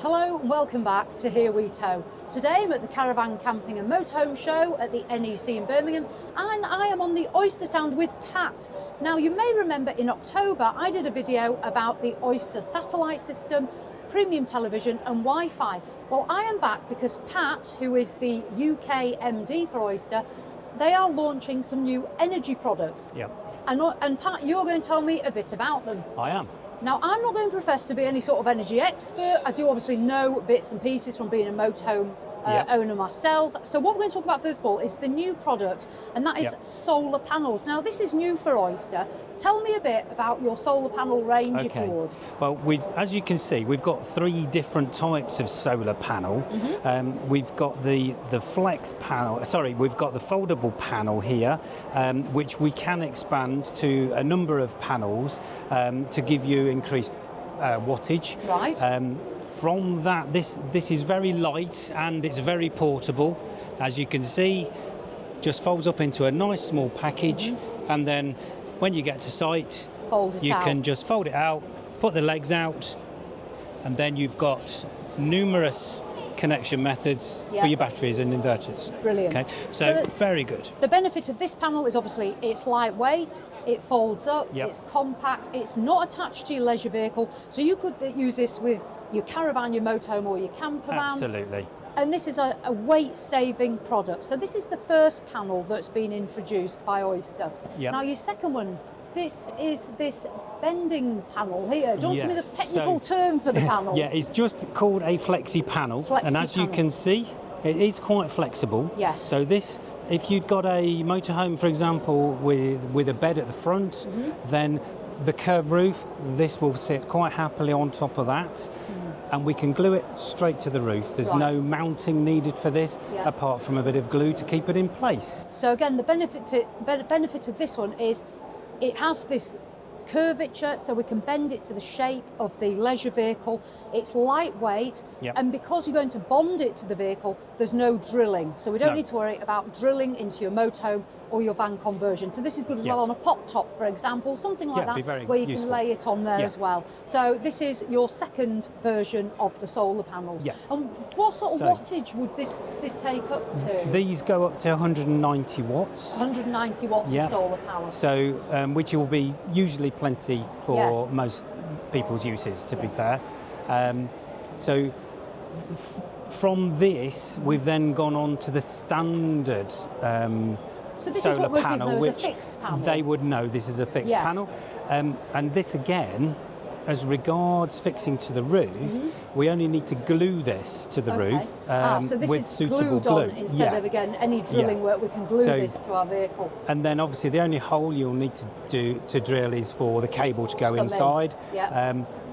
Hello, welcome back to Here We Tow. Today I'm at the Caravan Camping and Motorhome show at the NEC in Birmingham, and I am on the Oyster stand with Pat. Now you may remember in October I did a video about the Oyster satellite system, premium television and Wi-Fi. Well, I am back because Pat, who is the UK MD for Oyster, they are launching some new energy products. Yep. And Pat, you're going to tell me a bit about them. I am. Now, I'm not going to profess to be any sort of energy expert. I do obviously know bits and pieces from being a motorhome owner myself. So what we're going to talk about first of all is the new product, and that is solar panels. Now, this is new for Oyster. Tell me a bit about your solar panel range, if you would. Well, as you can see, we've got three different types of solar panel. We've got the flex panel, we've got the foldable panel here, which we can expand to a number of panels to give you increased wattage. Right. From that, this is very light and it's very portable. As you can see, just folds up into a nice small package, and then when you get to site, you can just fold it out, put the legs out, and then you've got numerous connection methods for your batteries and inverters. Brilliant. Okay, so very good. The benefit of this panel is obviously it's lightweight, it folds up, it's compact, it's not attached to your leisure vehicle, so you could use this with your caravan, your motorhome or your campervan. Absolutely. And this is a weight-saving product. So this is the first panel that's been introduced by Oyster. Yep. Now your second one, this is this bending panel here. Do you want to give me the technical term for the panel? Yeah, it's just called a flexi panel. And as you can see, it is quite flexible. Yes. So this, if you'd got a motorhome, for example, with a bed at the front, then the curved roof, this will sit quite happily on top of that. And we can glue it straight to the roof. There's no mounting needed for this, apart from a bit of glue to keep it in place. So again, the benefit of this one is it has this curvature, so we can bend it to the shape of the leisure vehicle. It's lightweight, and because you're going to bond it to the vehicle, there's no drilling. So we don't need to worry about drilling into your motorhome or your van conversion. So this is good as well on a pop top, for example, something like that, where you can lay it on there as well. So this is your second version of the solar panels. And what sort of wattage would this take up to? These go up to 190 watts. 190 watts of solar power. So, which will be usually plenty for most people's uses, to be fair. So from this, we've then gone on to the standard so this solar is what panel, which a fixed panel. They would know this is a fixed panel. And this again, as regards fixing to the roof, we only need to glue this to the roof so this with is suitable glued glue. On instead of, again, any drilling work, we can glue this to our vehicle. And then obviously the only hole you'll need to drill is for the cable to go inside.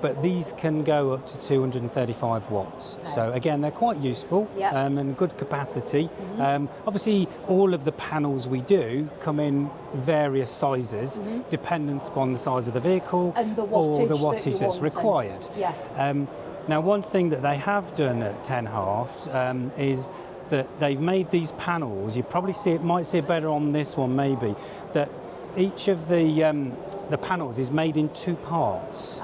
But these can go up to 235 watts. So again, they're quite useful and good capacity. Obviously, all of the panels we do come in various sizes, dependent upon the size of the vehicle and the or the wattage that's required. Yes. Now, one thing that they have done at 10 Halft is that they've made these panels. You probably might see it better on this one, maybe, that each of the panels is made in two parts.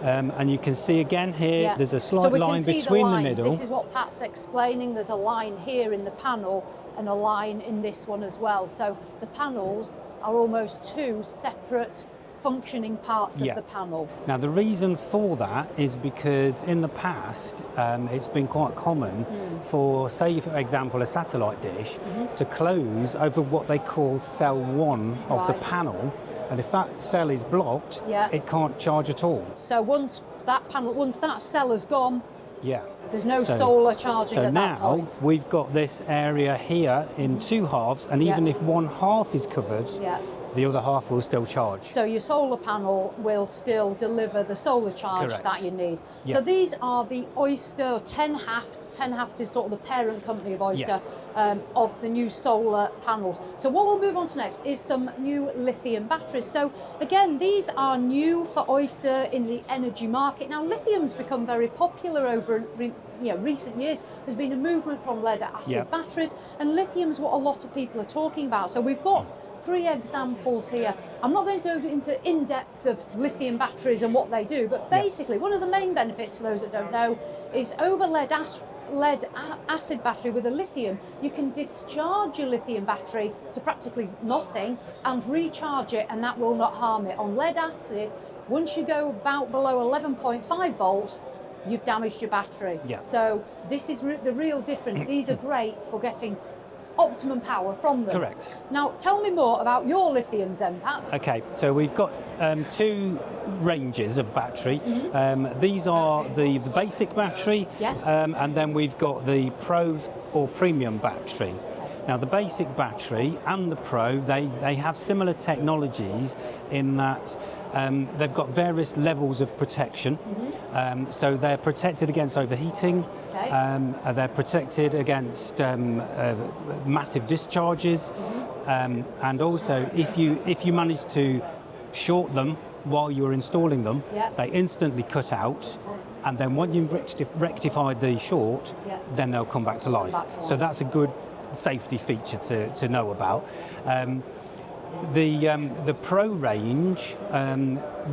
And you can see again here, there's a slight line between the middle. This is what Pat's explaining. There's a line here in the panel and a line in this one as well. So the panels are almost two separate functioning parts of the panel. Now the reason for that is because in the past it's been quite common for, say for example, a satellite dish to close over what they call cell 1 of the panel, and if that cell is blocked, it can't charge at all. So once that cell is gone, there's no solar charging at that point. So now we've got this area here in two halves, and even if one half is covered, the other half will still charge. So your solar panel will still deliver the solar charge that you need. So these are the Oyster 10 Halft. 10 Halft is sort of the parent company of Oyster of the new solar panels. So what we'll move on to next is some new lithium batteries. So again, these are new for Oyster in the energy market. Now lithium's become very popular over recent years. There's been a movement from lead acid batteries, and lithium's what a lot of people are talking about. So we've got got 3 examples here. I'm not going to go into in-depth of lithium batteries and what they do, but basically one of the main benefits for those that don't know is over lead acid battery with a lithium, you can discharge your lithium battery to practically nothing and recharge it, and that will not harm it. On lead acid, once you go about below 11.5 volts, you've damaged your battery. So this is the real difference. These are great for getting optimum power from them. Correct. Now, tell me more about your lithiums then, Pat. Okay, so we've got 2 ranges of battery. These are the basic battery, and then we've got the Pro or Premium battery. Now, the basic battery and the Pro, they have similar technologies in that they've got various levels of protection. So they're protected against overheating. They're protected against massive discharges, and also if you manage to short them while you're installing them, they instantly cut out, and then when you've rectified the short, then they'll come back to life. So that's a good safety feature to know about. The Pro range,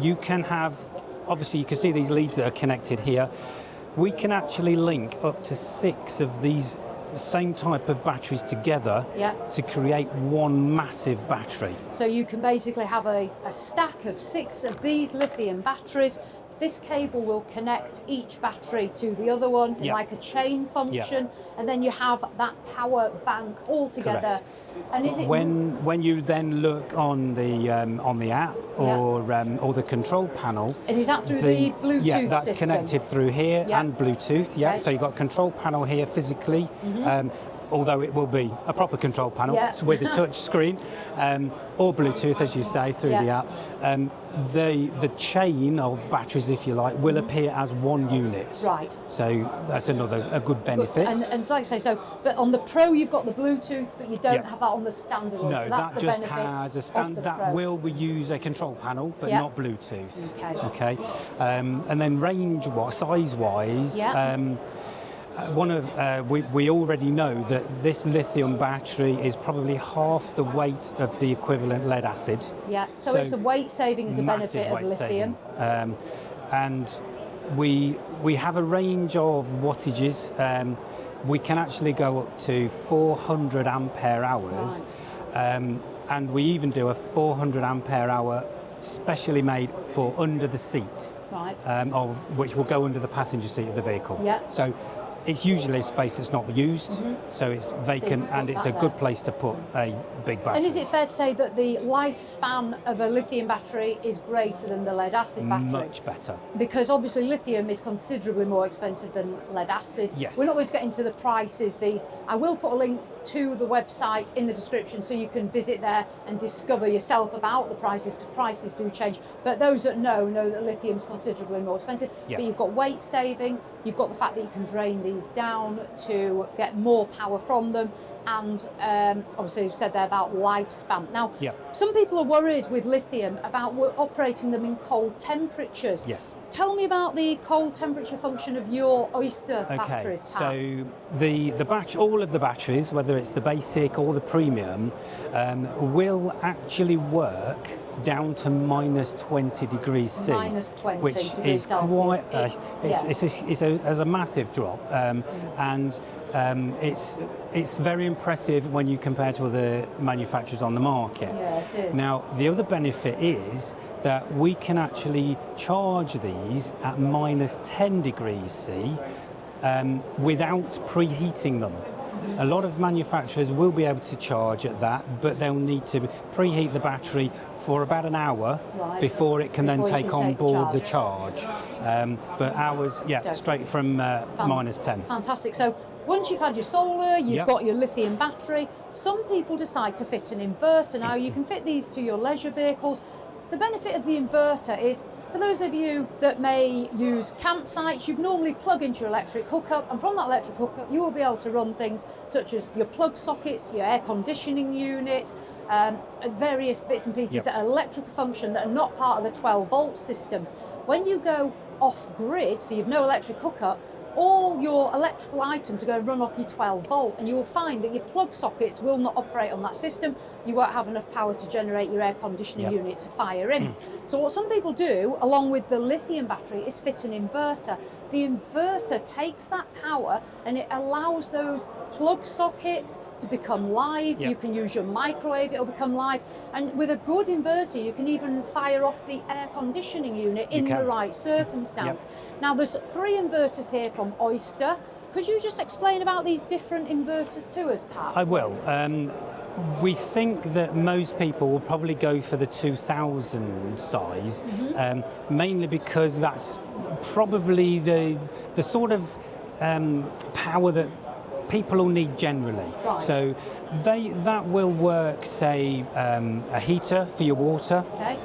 you can have, obviously you can see these leads that are connected here. We can actually link up to 6 of these same type of batteries together to create one massive battery. So you can basically have a stack of 6 of these lithium batteries. This cable will connect each battery to the other one like a chain function, and then you have that power bank all together. Correct. And is it when you then look on the app or the control panel? And is that through the Bluetooth Yeah, that's system? Connected through here and Bluetooth. So you've got control panel here physically. Although it will be a proper control panel with a touch screen, or Bluetooth, as you say, through the app. The chain of batteries, if you like, will appear as one unit. Right. So that's a good benefit. And like I say, but on the Pro you've got the Bluetooth, but you don't have that on the standard one. No, so that's that just has a standard. That will use a control panel, but not Bluetooth. Okay. And then size-wise. We already know that this lithium battery is probably half the weight of the equivalent lead acid. So it's a weight saving as a benefit of lithium. And we have a range of wattages. We can actually go up to 400 ampere hours, and we even do a 400 ampere hour specially made for under the seat, which will go under the passenger seat of the vehicle. So it's usually a space that's not used, so it's vacant, and it's a good place to put a big battery. And is it fair to say that the lifespan of a lithium battery is greater than the lead acid battery? Much better. Because obviously lithium is considerably more expensive than lead acid. Yes. We're not going to get into the prices. I will put a link to the website in the description so you can visit there and discover yourself about the prices, because prices do change. But those that know that lithium is considerably more expensive. But you've got weight saving, you've got the fact that you can drain these down to get more power from them, and obviously you've said there about lifespan. Now, some people are worried with lithium about operating them in cold temperatures. Yes. Tell me about the cold temperature function of your Oyster batteries, Pat. So the battery, all of the batteries, whether it's the basic or the premium, will actually work down to minus 20 degrees C, minus 20 which degrees is quite Celsius. it's a massive drop, and it's very impressive when you compare to other manufacturers on the market. Yeah, it is. Now, the other benefit is that we can actually charge these at minus 10 degrees C without preheating them. A lot of manufacturers will be able to charge at that, but they'll need to preheat the battery for about an hour before it can then take on board the charge. But ours, straight from minus 10. Fantastic. So once you've had your solar, you've got your lithium battery, some people decide to fit an inverter. Now, you can fit these to your leisure vehicles. The benefit of the inverter is, for those of you that may use campsites, you'd normally plug into your electric hookup, and from that electric hookup you will be able to run things such as your plug sockets, your air conditioning unit, various bits and pieces that are electrical function that are not part of the 12-volt system. When you go off-grid, so you've no electric hookup, all your electrical items are going to run off your 12 volt, and you will find that your plug sockets will not operate on that system. You won't have enough power to generate your air conditioning unit to fire in. So what some people do, along with the lithium battery, is fit an inverter. The inverter takes that power and it allows those plug sockets to become live. You can use your microwave, it'll become live. And with a good inverter, you can even fire off the air conditioning unit in the right circumstance. Now, there's 3 inverters here from Oyster. Could you just explain about these different inverters to us, Pat? I will. We think that most people will probably go for the 2000 size, mainly because that's probably the sort of power that people will need generally. Right. So that will work, say, a heater for your water. Okay.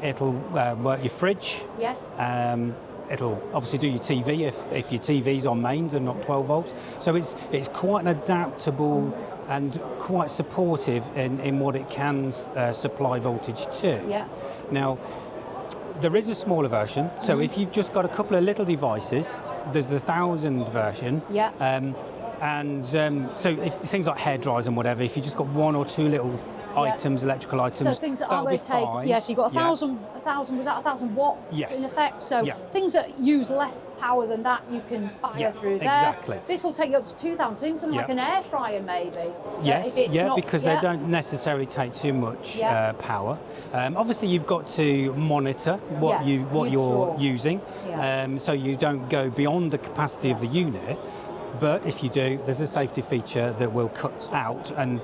It'll work your fridge. Yes. It'll obviously do your TV if your TV's on mains and not 12 volts. So it's quite an adaptable and quite supportive in what it can supply voltage to. Yeah. Now, there is a smaller version. So if you've just got a couple of little devices, there's the 1000 version. Yeah. So if things like hair dryers and whatever, if you just got 1 or 2 little items, electrical items, so things that that'll they be take, fine. yes, you've got 1,000, was that 1,000 watts in effect? So things that use less power than that, you can fire through there. Exactly. This will take you up to 2,000, so something like an air fryer maybe. Yes, because they don't necessarily take too much power. Obviously, you've got to monitor what you're using, so you don't go beyond the capacity of the unit. But if you do, there's a safety feature that will cut out and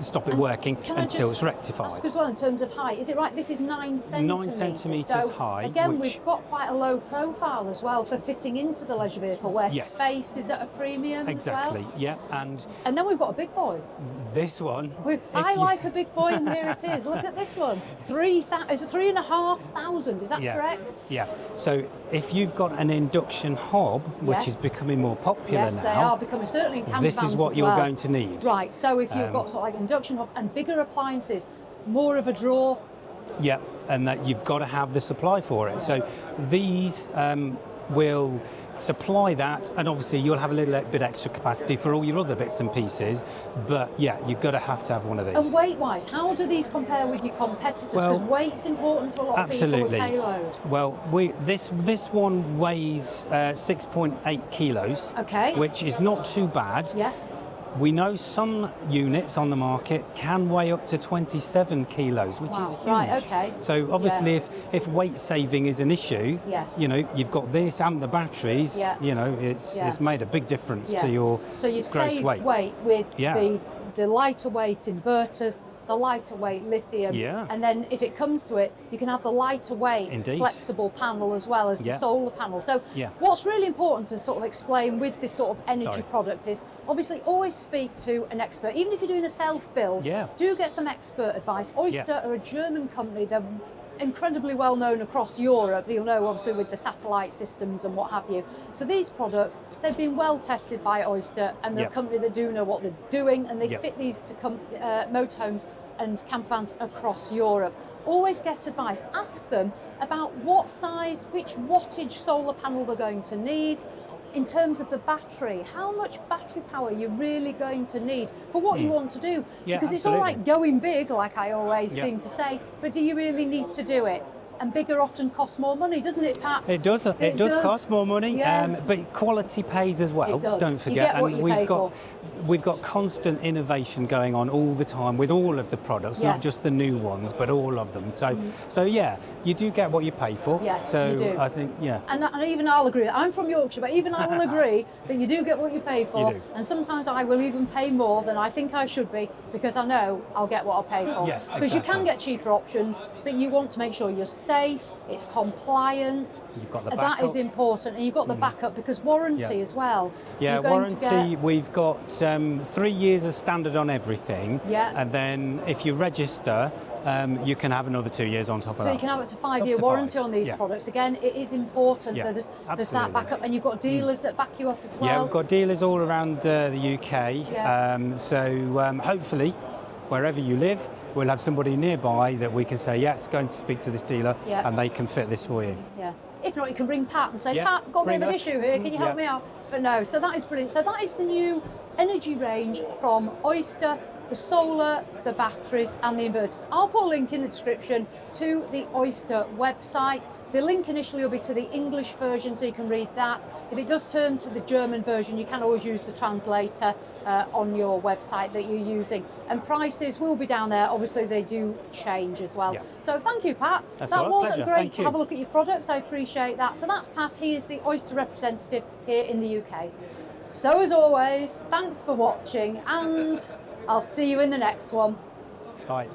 stop it working until it's rectified. Ask as well in terms of height, is it right? This is 9 centimetres. 9 centimetres so high. Again, we've got quite a low profile as well for fitting into the leisure vehicle, where space is at a premium. Exactly. As well. Yeah, and then we've got a big boy. This one. I like a big boy, and here it is. Look at this one. Is it 3,500? Is that correct? Yeah. So if you've got an induction hob, which is becoming more popular now, they are becoming, certainly in campers. This is what you're going to need. Right. So if you've got sort of like induction hob and bigger appliances, more of a draw. Yeah, and that you've got to have the supply for it. So these will supply that, and obviously you'll have a little bit extra capacity for all your other bits and pieces, but yeah, you've got to have one of these. And weight-wise, how do these compare with your competitors? Because weight's important to a lot of people with payload. Well, this one weighs 6.8 kilos, which is not too bad. Yes. We know some units on the market can weigh up to 27 kilos, which is huge. Right, okay. So obviously if weight saving is an issue, you know, you've got this and the batteries, you know, it's made a big difference to your gross weight. So you've saved weight with the lighter weight inverters, the lighter weight lithium, and then if it comes to it, you can have the lighter weight flexible panel as well as the solar panel. So what's really important to sort of explain with this sort of energy product is obviously always speak to an expert. Even if you're doing a self-build, do get some expert advice. Oyster are a German company. They're incredibly well known across Europe. You'll know obviously with the satellite systems and what have you. So these products, they've been well tested by Oyster, and they're a company that do know what they're doing, and they fit these to motorhomes and campervans across Europe. Always get advice. Ask them about what size, which wattage solar panel they're going to need. In terms of the battery, how much battery power you're really going to need for what you want to do. Because it's all right going big, like I always seem to say, but do you really need to do it? And bigger often costs more money, doesn't it, Pat? It does. It does cost more money, but quality pays as well. It does. Don't forget. You get what you pay for. We've got constant innovation going on all the time with all of the products, not just the new ones, but all of them. So yeah, you do get what you pay for. Yes, so you do. I think And even I'll agree. I'm from Yorkshire, but even I will agree that you do get what you pay for. You do. And sometimes I will even pay more than I think I should be, because I know I'll get what I pay for. Yes, because you can get cheaper options, but you want to make sure you're safe, it's compliant. You've got the backup. That is important, and you've got the backup because warranty as well. Yeah, warranty. We've got 3 years as standard on everything. Yeah. And then if you register, you can have another 2 years on top of that. So you can have up to 5-year warranty on these products. Again, it is important that there's that backup, and you've got dealers that back you up as well. Yeah, we've got dealers all around the UK. So hopefully, wherever you live, we'll have somebody nearby that we can say, yes, go and speak to this dealer, and they can fit this for you. Yeah. If not, you can ring Pat and say, Yeah, Pat, got a bit ring of an us. issue here, can you help me out? But no, so that is brilliant. So that is the new Engergy range from Oyster, the solar, the batteries and the inverters. I'll put a link in the description to the Oyster website. The link initially will be to the English version, so you can read that. If it does turn to the German version, you can always use the translator on your website that you're using. And prices will be down there. Obviously, they do change as well. Yeah. So thank you, Pat. That's that all right, was pleasure. great Thank to you. have a look at your products. I appreciate that. So that's Pat. He is the Oyster representative here in the UK. So as always, thanks for watching, and I'll see you in the next one. Bye.